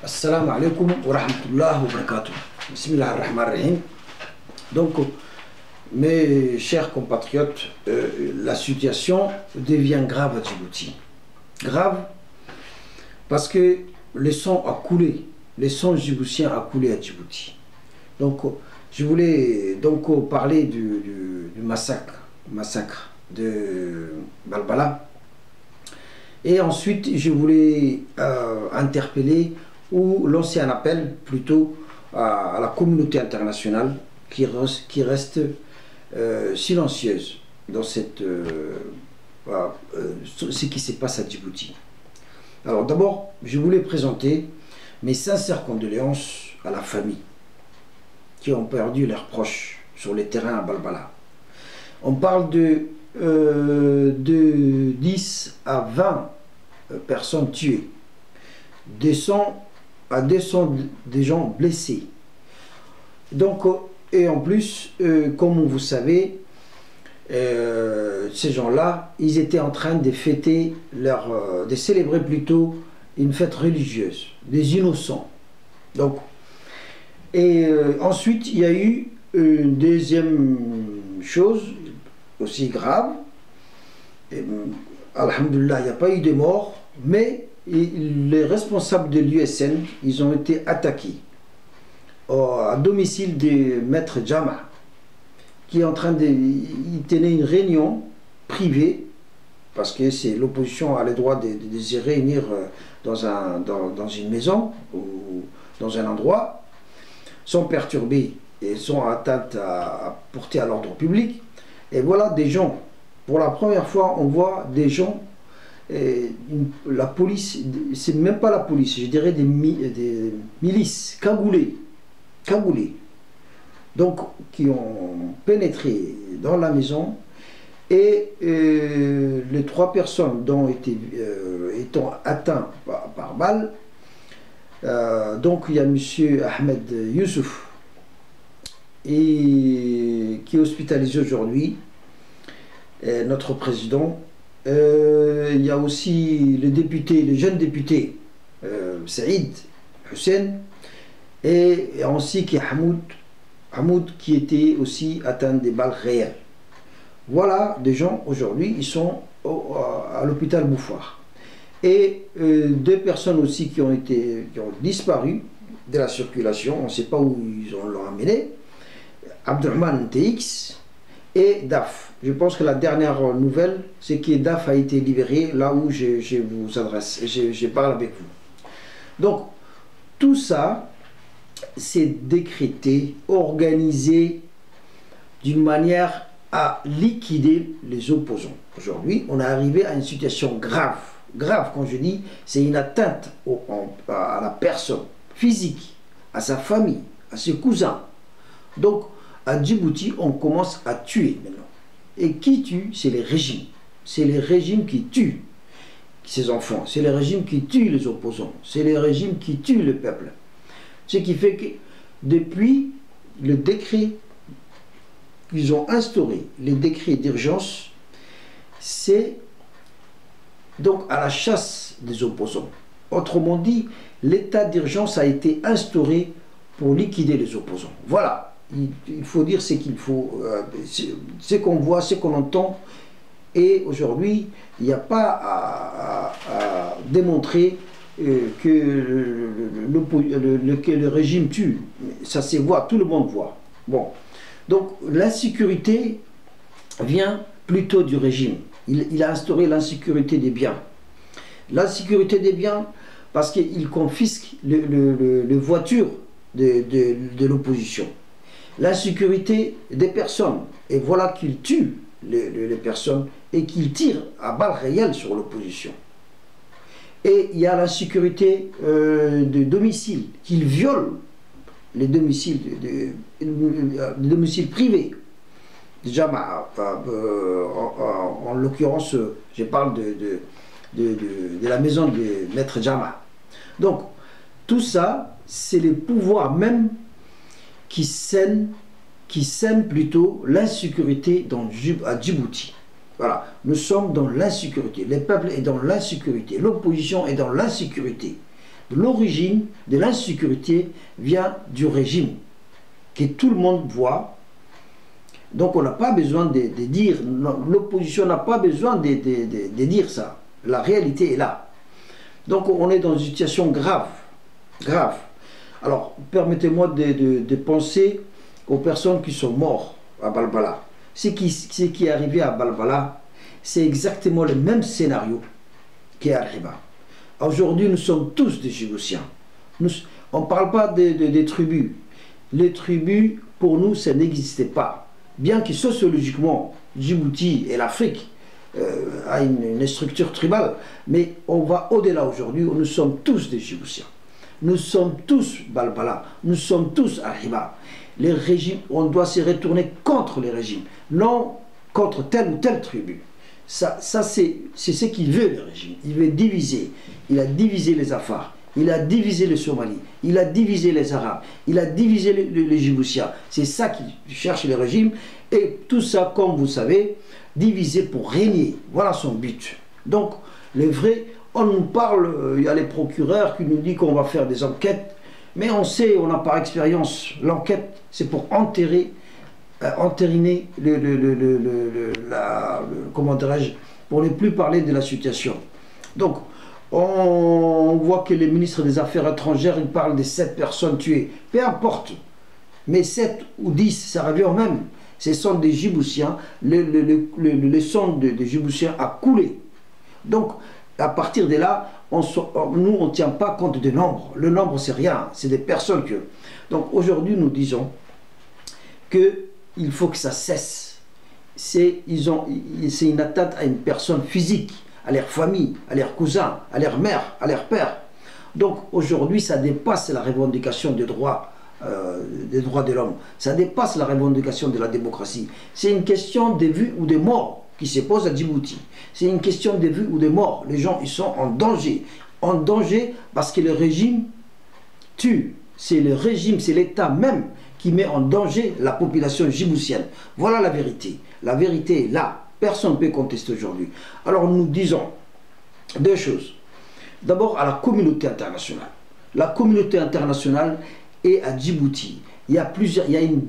Assalamu alaikum wa rahmatullahi wa barakatuh. Bismillah ar-Rahman ar-Rahim. Donc, mes chers compatriotes, la situation devient grave à Djibouti. Grave parce que le sang a coulé, le sang djiboutien a coulé à Djibouti. Donc, je voulais donc parler du massacre de Balbala. Et ensuite, je voulais interpeller ou lancer un appel plutôt à la communauté internationale qui reste silencieuse dans cette, ce qui se passe à Djibouti. Alors d'abord, je voulais présenter mes sincères condoléances à la famille qui ont perdu leurs proches sur les terrains à Balbala. On parle de 10 à 20 personnes tuées, 200 à 200 des gens blessés. Donc, et en plus, comme vous savez, ces gens-là, ils étaient en train de fêter de célébrer plutôt une fête religieuse, des innocents. Donc, et ensuite, il y a eu une deuxième chose aussi grave. Alhamdulillah, il n'y a pas eu de morts, mais les responsables de l'USN, ils ont été attaqués à domicile de Maître Jama, qui est en train de... Il tenait une réunion privée, parce que c'est l'opposition a le droit de se réunir dans une maison ou dans un endroit, sans perturber et sans atteinte à porter à l'ordre public. Et voilà des gens, pour la première fois, on voit des gens, la police, c'est même pas la police, je dirais des milices cagoulées, donc qui ont pénétré dans la maison et les 3 personnes dont étant atteintes par balle, donc il y a monsieur Ahmed Youssouf et qui est hospitalisé aujourd'hui, notre président. Il y a aussi le jeune député Saïd Hussein et ainsi que Hamoud qui était aussi atteint des balles réelles. Voilà des gens aujourd'hui, ils sont à l'hôpital Bouffard. Et 2 personnes aussi qui ont disparu de la circulation, on ne sait pas où ils l'ont amené, Abdurrahman TX et DAF. Je pense que la dernière nouvelle, c'est que DAF a été libéré, là où je vous adresse, je parle avec vous. Donc, tout ça, c'est décrété, organisé d'une manière à liquider les opposants. Aujourd'hui, on est arrivé à une situation grave. Grave, quand je dis, c'est une atteinte à la personne physique, à sa famille, à ses cousins. Donc, à Djibouti, on commence à tuer maintenant. Et qui tue? C'est les régimes. C'est les régimes qui tuent ces enfants. C'est les régimes qui tuent les opposants. C'est les régimes qui tuent le peuple. Ce qui fait que depuis le décret qu'ils ont instauré, les décrets d'urgence, c'est donc à la chasse des opposants. Autrement dit, l'état d'urgence a été instauré pour liquider les opposants. Voilà. Il faut dire ce qu'il faut, ce qu'on voit, ce qu'on entend. Et aujourd'hui, il n'y a pas à démontrer que le régime tue. Ça se voit, tout le monde voit. Bon. Donc l'insécurité vient plutôt du régime. Il a instauré l'insécurité des biens. L'insécurité des biens parce qu'il confisque les voitures de l'opposition. L'insécurité des personnes, et voilà qu'il tue les personnes et qu'il tire à balles réelles sur l'opposition. Et il y a l'insécurité de domicile, qu'il viole les domiciles privés. Déjà, en l'occurrence, je parle de la maison de Maître Jama. Donc, tout ça, c'est les pouvoirs même qui sème plutôt l'insécurité à Djibouti. Voilà, nous sommes dans l'insécurité, le peuple est dans l'insécurité, l'opposition est dans l'insécurité. L'origine de l'insécurité vient du régime, que tout le monde voit. Donc on n'a pas besoin de dire, l'opposition n'a pas besoin de dire ça. La réalité est là. Donc on est dans une situation grave, grave. Alors permettez-moi de penser aux personnes qui sont mortes à Balbala. Ce qui est arrivé à Balbala, c'est exactement le même scénario qui est arrivé. Aujourd'hui, nous sommes tous des Djiboutiens. On ne parle pas des tribus. Les tribus, pour nous, ça n'existait pas. Bien que sociologiquement, Djibouti et l'Afrique a une structure tribale, mais on va au-delà aujourd'hui, nous sommes tous des Djiboutiens. Nous sommes tous Balbala, nous sommes tous Arriba. Les régimes, on doit se retourner contre les régimes, non contre telle ou telle tribu. Ça c'est ce qu'il veut, le régime. Il veut diviser. Il a divisé les Afars, il a divisé les Somalis, il a divisé les Arabes, il a divisé les Djiboutiens. C'est ça qu'il cherche, le régime. Et tout ça, comme vous savez, divisé pour régner. Voilà son but. Donc, les vrais, on nous parle, il y a les procureurs qui nous disent qu'on va faire des enquêtes, mais on sait, on a par expérience, l'enquête, c'est pour entériner comment dirais-je, pour ne plus parler de la situation. Donc, on voit que les ministres des Affaires étrangères, ils parlent de 7 personnes tuées. Peu importe, mais 7 ou 10, ça revient au même. Ce sont des Djiboutiens, le sang des Djiboutiens a coulé. Donc, à partir de là, nous, on ne tient pas compte du nombre. Le nombre, c'est rien, c'est des personnes que... Donc, aujourd'hui, nous disons qu'il faut que ça cesse. C'est une atteinte à une personne physique, à leur famille, à leurs cousins, à leur mère, à leur père. Donc, aujourd'hui, ça dépasse la revendication des droits de l'homme. Ça dépasse la revendication de la démocratie. C'est une question de vie ou de mort qui se pose à Djibouti. C'est une question de vie ou de mort. Les gens, ils sont en danger. En danger parce que le régime tue. C'est le régime, c'est l'État même qui met en danger la population djiboutienne. Voilà la vérité. La vérité est là. Personne ne peut contester aujourd'hui. Alors nous disons 2 choses. D'abord à la communauté internationale. La communauté internationale est à Djibouti. Il y a une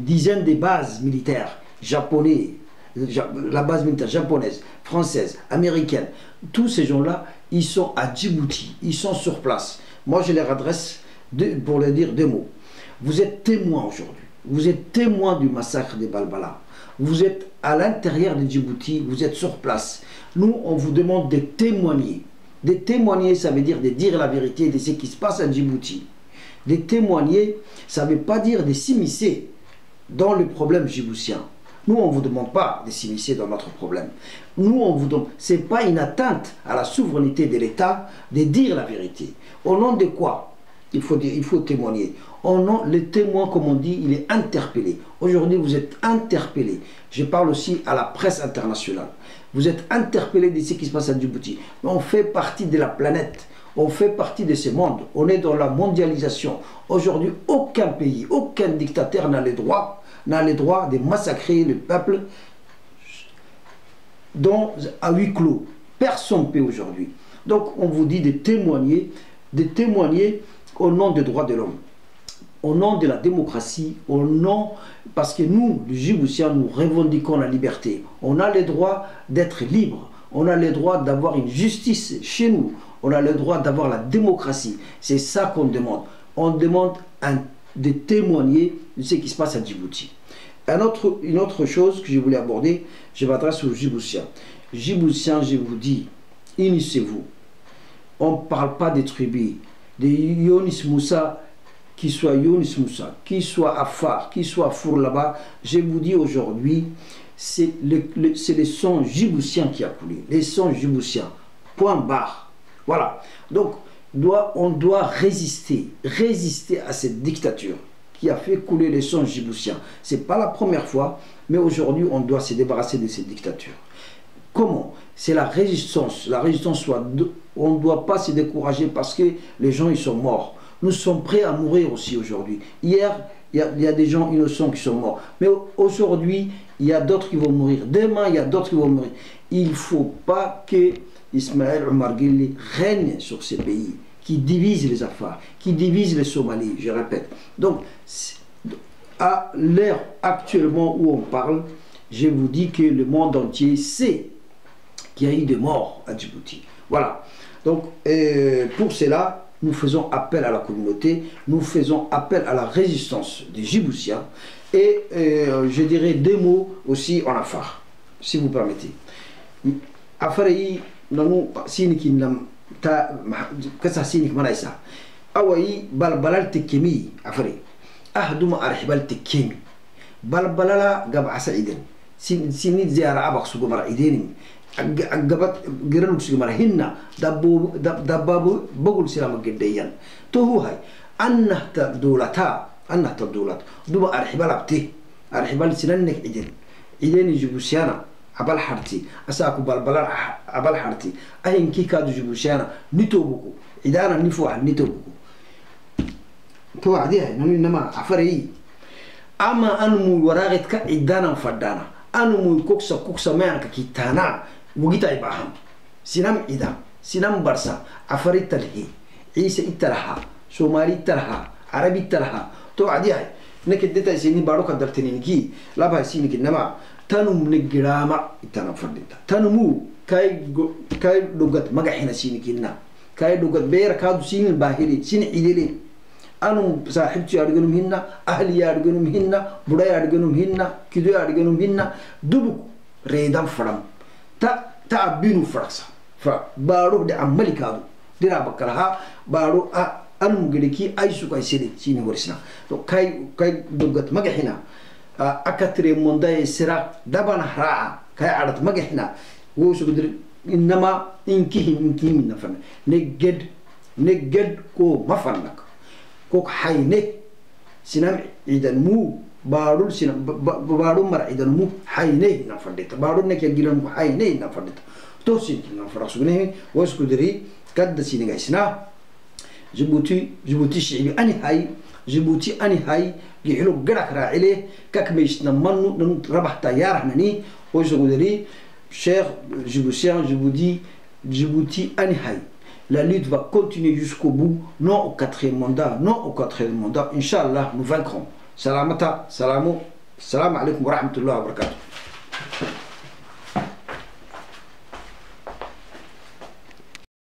dizaine de bases militaires japonaises, la base militaire japonaise, française, américaine. Tous ces gens-là, ils sont à Djibouti. Ils sont sur place. Moi, je leur adresse, pour leur dire 2 mots. Vous êtes témoins aujourd'hui. Vous êtes témoins du massacre de Balbala. Vous êtes à l'intérieur de Djibouti, vous êtes sur place. Nous, on vous demande de témoigner. De témoigner, ça veut dire de dire la vérité de ce qui se passe à Djibouti. De témoigner, ça ne veut pas dire de s'immiscer dans le problème djiboutien. Nous, on ne vous demande pas de s'immiscer dans notre problème. Nous, on vous demande, ce n'est pas une atteinte à la souveraineté de l'État de dire la vérité. Au nom de quoi? Il faut témoigner. Le témoin, comme on dit, il est interpellé. Aujourd'hui, vous êtes interpellé. Je parle aussi à la presse internationale. Vous êtes interpellé de ce qui se passe à Djibouti. On fait partie de la planète. On fait partie de ce monde. On est dans la mondialisation. Aujourd'hui, aucun pays, aucun dictateur n'a le droit de massacrer le peuple à huis clos. Personne ne peut aujourd'hui. Donc, on vous dit de témoigner au nom des droits de l'homme, au nom de la démocratie, parce que nous, les Djiboutiens, nous revendiquons la liberté. On a le droit d'être libre, on a le droit d'avoir une justice chez nous, on a le droit d'avoir la démocratie. C'est ça qu'on demande. On demande de témoigner de ce qui se passe à Djibouti. Une autre chose que je voulais aborder, je m'adresse aux Djiboutiens. Djiboutiens, je vous dis, unissez-vous. On ne parle pas des tribus, de Yonis Moussa, qu'il soit Yonis Moussa, qu'il soit Afar, qu'il soit Four là-bas. Je vous dis aujourd'hui, c'est le sang djiboutien qui a coulé, les sangs djiboutiens, point barre. Voilà. Donc, on doit résister à cette dictature qui a fait couler les sangs djiboutiens. Ce n'est pas la première fois, mais aujourd'hui, on doit se débarrasser de cette dictature. Comment? C'est la résistance. La résistance, on ne doit pas se décourager parce que les gens ils sont morts. Nous sommes prêts à mourir aussi aujourd'hui. Hier, il y a des gens innocents qui sont morts. Mais aujourd'hui, il y a d'autres qui vont mourir. Demain, il y a d'autres qui vont mourir. Il ne faut pas que Ismaël Omar Guelleh règne sur ces pays, qui divisent les affaires, qui divisent les Somalis, je répète. Donc, à l'heure actuellement où on parle, je vous dis que le monde entier sait qu'il y a eu des morts à Djibouti. Voilà. Donc, pour cela, nous faisons appel à la communauté, nous faisons appel à la résistance des Djiboutiens et je dirais des mots aussi en affaire, si vous permettez. Affaire nanu siniki nam ta kasa sinik manaisa awai balbalal tekemi afare ahduma arhibal tekemi balbalala gab'a saiden sinit ziyara abaq sugu mara ideni gabat giran sugu mara hinna dabbabu bagul silama gedayan to hu hay annahta dulata duma arhibal abti arhibal sinanek ideni jibusiana abal harti asaku balbalar abal harti ayin kikadu jibushana nitobuku idana nifu an nitobuku to adiya nanu nama afari ama anmu waragit ka idana fadana anmu koksa mayanka kitana wugita ibaham sinam ida sinam barsa afari talhi isa italaha somali italaha arabi italaha to adiya nakideta sini baro kadartininki laba sini kinama tanum negirama itana fadita tanumu kay lugat magaxina sinikinna kay lugat beer kaadu sinin bahili sin idili anum saaxibti arganum hinna ahli arganum hinna buday arganum hinna kidu arganum hinna dubu reedam fadam ta abinu fadaksa fa baro de amali kaadu dira bakalaha baro anum gedeki aysu kay sini horisna to kay lugat magaxina akatri monday sira dabana raa kay adat magahna woshu dir inma inki min nafan neged ko mafannak ko hayne sinam idan mu barul sinam barul mar idan mu hayne nafadita barul nek yagiran mu hayne nafadita to sin nafarasu ne woshu diri kad siniga isna Djibouti shibi ani hay Djibouti ani hay يحلو قرق راعي كاكميش نمنو ربح طيارة هناني وجودري cher Djiboutiens, je vous dis Djibouti ani hay. La lutte va continuer jusqu'au bout, non au quatrième mandat, Inch'Allah, nous vaincrons. Salam alaikum wa rahmatullahi wa barakatuh.